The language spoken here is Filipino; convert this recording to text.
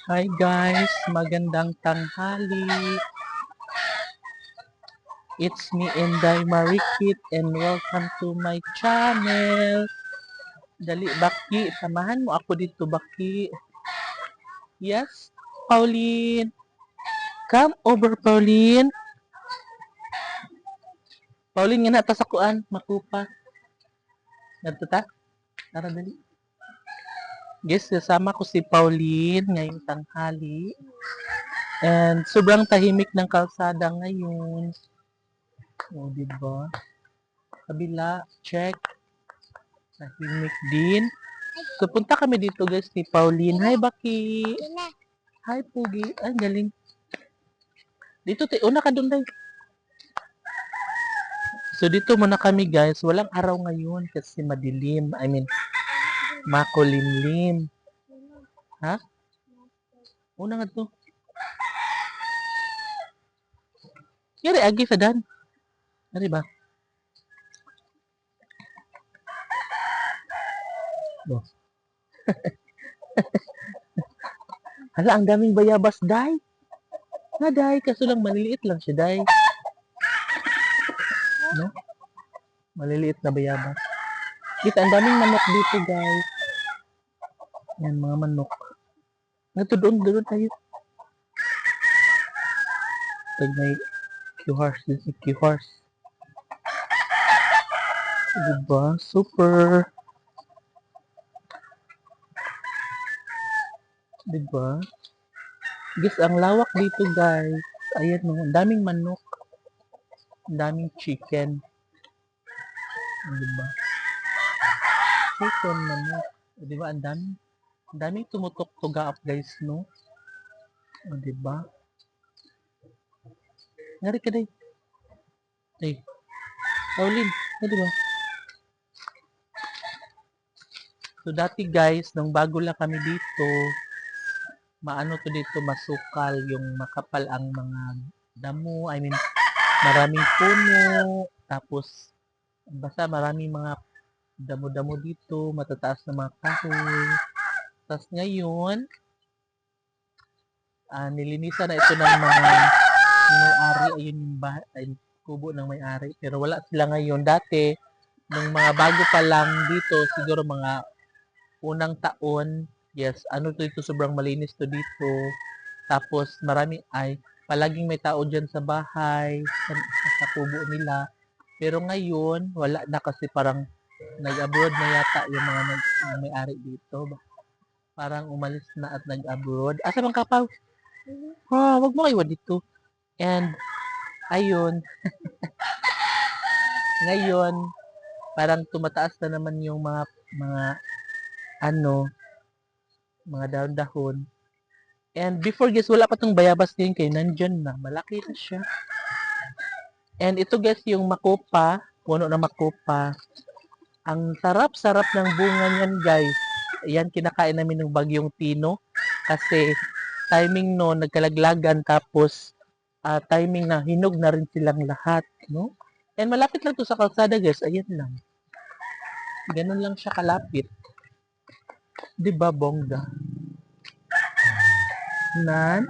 Hi guys, magandang tanghali. It's me, Enday Marikit, and welcome to my channel. Dali, Baki, samahan mo ako dito, Baki. Yes, Pauline. Come over, Pauline. Pauline, nga na, tasakuan, makupa. Ganto ta? Tara, dali. Guys, kasama ko si Pauline ngayong tanghali. And sobrang tahimik ng kalsada ngayon. O, diba? Kabila, check. Tahimik din. So, punta kami dito guys ni Pauline. Hi, Baki. Hi, Pugi. Ay, galing. Dito, una ka doon, tayo. So, dito muna kami guys. Walang araw ngayon kasi madilim. I mean, makulimlim. Ha? Una nga to. Yari, agi sa dan. Yari ba? Oh. Hala, ang daming bayabas, day. Nga, day. Kaso lang, maliliit lang siya, day. No? Maliliit na bayabas. Kita, ang daming manok dito, guys. Yan, mga manok. Nga to, doon tayo. Pag may Q-horse, din si Q-horse. Diba? Super. Diba? Guys, ang lawak dito, guys. Ayan, ang daming manok. Ang daming chicken. Diba? Chicken, manok. Diba? Ang daming tumutok tuga up, guys, no? Diba? Ngari ka, day. Day. Pauline, diba? So, dati, guys, nung bago lang kami dito, maano to dito, masukal, yung makapal ang mga damo. I mean, maraming puno. Tapos, basta maraming mga damo-damo dito, matataas na mga kahoy. Tapos ngayon, nilinisan na ito ng mga may-ari. Ayun yung ay, kubo ng may-ari. Pero wala sila ngayon. Dati, nung mga bago pa lang dito, siguro mga unang taon, yes, ano to dito, sobrang malinis to dito. Tapos maraming palaging may tao dyan sa bahay, sa kubo nila. Pero ngayon, wala na kasi parang nag-abroad na yata yung mga may-ari dito. Parang umalis na at nag-abroad. Asa bang kapaw? Wag mo kayo dito. And, ayun, ngayon, parang tumataas na naman yung mga, ano, mga dahon-dahon. And before guys, wala pa tong bayabas din kayo. Nandyan na. Malaki na siya. And ito guys, yung makopa. Puno na makopa. Ang sarap-sarap ng bunga niyan guys. Ayan, kinakain namin ng bagyong Tino. Kasi timing no, nagkalaglagan. Tapos timing na hinog na rin silang lahat. No? And malapit lang to sa kalsada guys. Ayan lang. Ganun lang siya kalapit. Diba bongga? Nan?